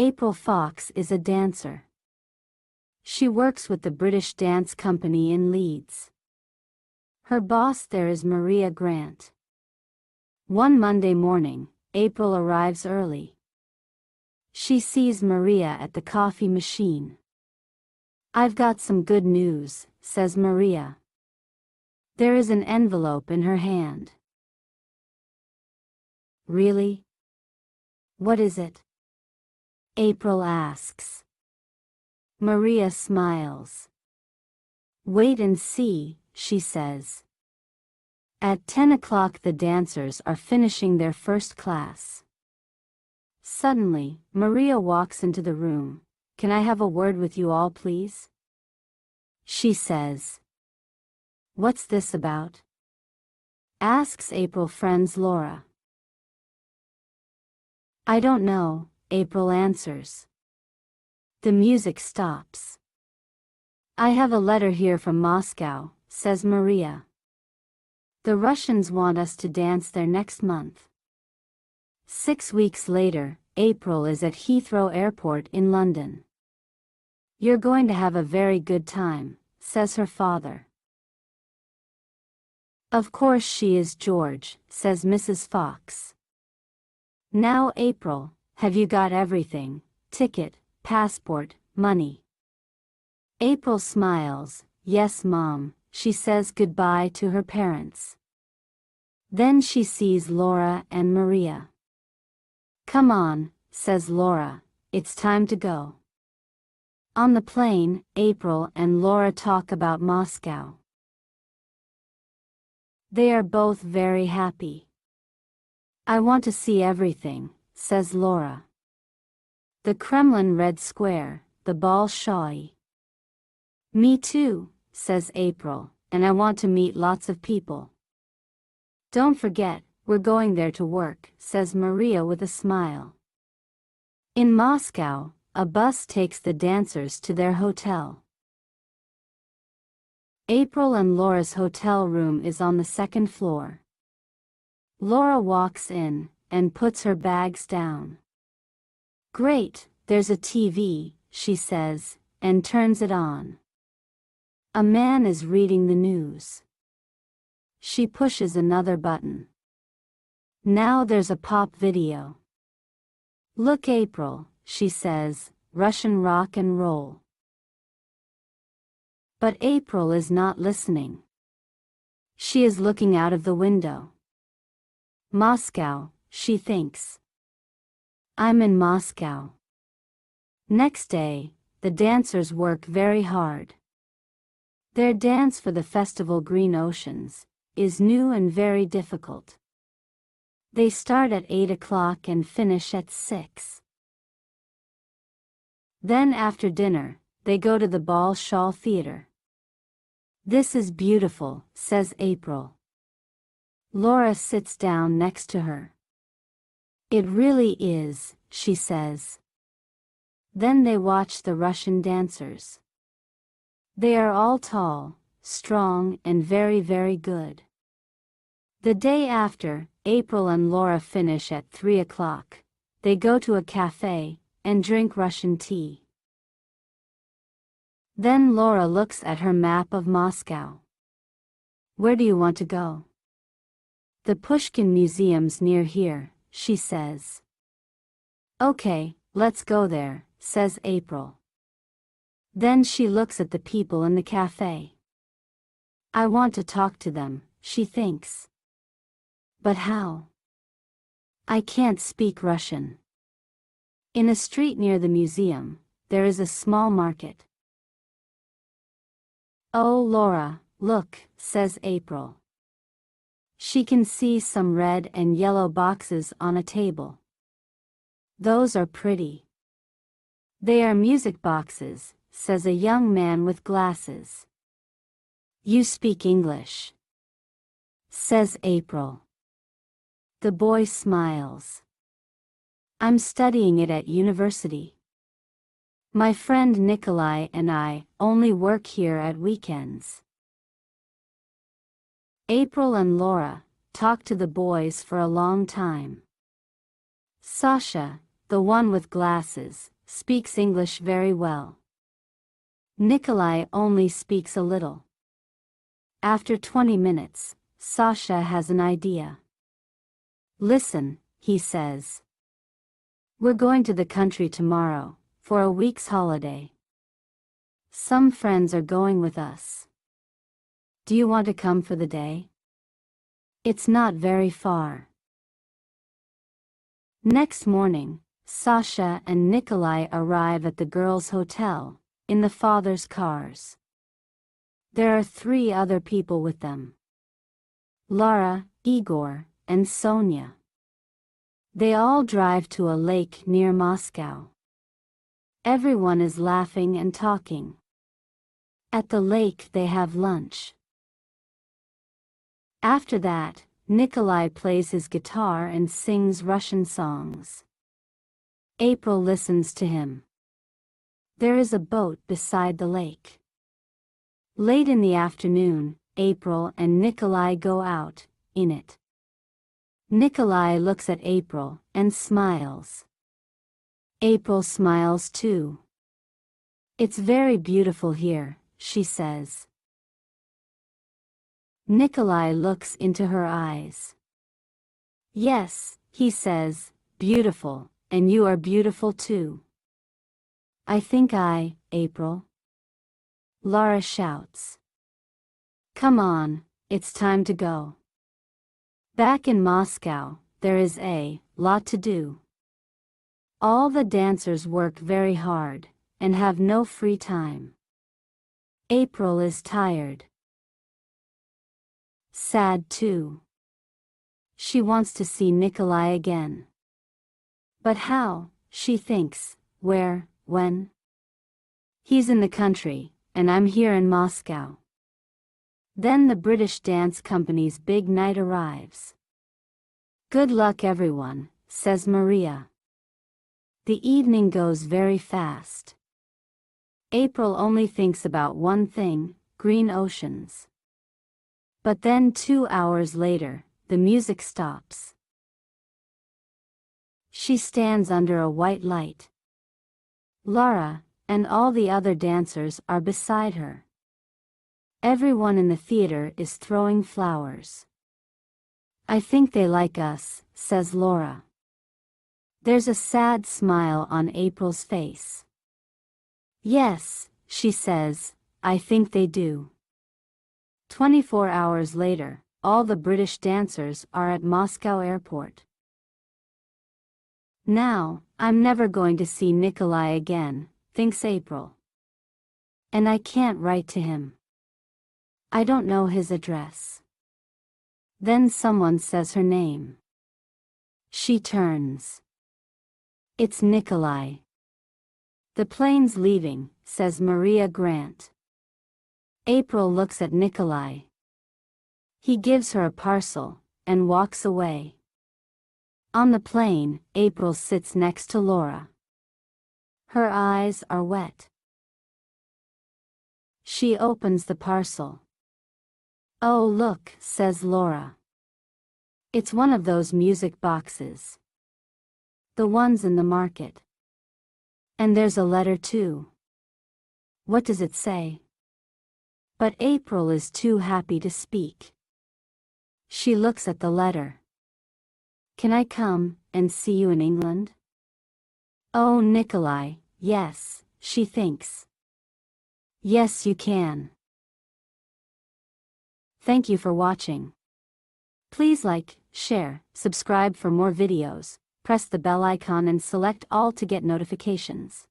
April Fox is a dancer. She works with the British Dance Company in Leeds. Her boss there is Maria Grant. One Monday morning, April arrives early. She sees Maria at the coffee machine. "I've got some good news," says Maria. There is an envelope in her hand. "Really? What is it?" April asks. Maria smiles. "Wait and see," she says. At 10 o'clock the dancers are finishing their first class. Suddenly, Maria walks into the room. "Can I have a word with you all, please?" she says. "What's this about?" asks April friend's Laura. "I don't know," April answers. The music stops. "I have a letter here from Moscow," says Maria. "The Russians want us to dance there next month." 6 weeks later, April is at Heathrow Airport in London. "You're going to have a very good time," says her father. "Of course she is, George," says Mrs. Fox. "Now April, have you got everything? Ticket, passport, money?" April smiles. "Yes, Mom," she says goodbye to her parents. Then she sees Laura and Maria. "Come on," says Laura, "it's time to go." On the plane, April and Laura talk about Moscow. They are both very happy. "I want to see everything," says Laura. "The Kremlin Red Square, the Bolshoi." "Me too," says April, "and I want to meet lots of people." "Don't forget, we're going there to work," says Maria with a smile. In Moscow, a bus takes the dancers to their hotel. April and Laura's hotel room is on the second floor. Laura walks in and puts her bags down. "Great, there's a TV," she says, and turns it on. A man is reading the news. She pushes another button. Now there's a pop video. "Look, April," she says, "Russian rock and roll." But April is not listening. She is looking out of the window. Moscow, she thinks. "I'm in Moscow." Next day, the dancers work very hard. Their dance for the festival Green Oceans is new and very difficult. They start at 8 o'clock and finish at 6. Then after dinner, they go to the Bolshoi Theater. "This is beautiful," says April. Laura sits down next to her. "It really is," she says. Then they watch the Russian dancers. They are all tall, strong, and very, very good. The day after, April and Laura finish at 3 o'clock. They go to a cafe and drink Russian tea. Then Laura looks at her map of Moscow. "Where do you want to go?" "The Pushkin Museum's near here," she says. "Okay, let's go there," says April. Then she looks at the people in the cafe. "I want to talk to them," she thinks. "But how? I can't speak Russian." In a street near the museum, there is a small market. "Oh, Laura, look," says April. She can see some red and yellow boxes on a table. "Those are pretty." "They are music boxes," says a young man with glasses. "You speak English?" says April. The boy smiles. "I'm studying it at university. My friend Nikolai and I only work here at weekends." April and Laura talk to the boys for a long time. "Sasha, the one with glasses, speaks English very well. Nikolai only speaks a little. After 20 minutes, Sasha has an idea. Listen, he says. We're going to the country tomorrow, for a week's holiday. Some friends are going with us. Do you want to come for the day? It's not very far. Next morning, Sasha and Nikolai arrive at the girls' hotel, in the father's cars. There are 3 other people with them. Lara, Igor, and Sonia. They all drive to a lake near Moscow. Everyone is laughing and talking. At the lake they have lunch. After that, Nikolai plays his guitar and sings Russian songs. April listens to him. There is a boat beside the lake. Late in the afternoon, April and Nikolai go out, in it. Nikolai looks at April and smiles. April smiles too. It's very beautiful here, she says. Nikolai looks into her eyes. Yes, he says, beautiful, and you are beautiful too. I think April. Lara shouts. Come on, it's time to go. Back in Moscow, there is a lot to do. All the dancers work very hard, and have no free time. April is tired. Sad too. She wants to see Nikolai again. But how, she thinks, where, when? He's in the country, and I'm here in Moscow. Then the British dance company's big night arrives. Good luck everyone, says Maria. The evening goes very fast. April only thinks about one thing, green oceans. But then 2 hours later, the music stops. She stands under a white light. Lara, and all the other dancers are beside her. Everyone in the theater is throwing flowers. I think they like us, says Laura. There's a sad smile on April's face. Yes, she says, I think they do. 24 hours later, all the British dancers are at Moscow airport. Now, I'm never going to see Nikolai again, thinks April. And I can't write to him. I don't know his address. Then someone says her name. She turns. It's Nikolai. The plane's leaving, says Maria Grant. April looks at Nikolai. He gives her a parcel, and walks away. On the plane, April sits next to Laura. Her eyes are wet. She opens the parcel. Oh look, says Laura. It's one of those music boxes. The ones in the market. And there's a letter too. What does it say? But April is too happy to speak. She looks at the letter. Can I come and see you in England? Oh Nikolai, yes, she thinks. Yes you can. Thank you for watching. Please like, share, subscribe for more videos, press the bell icon and select all to get notifications.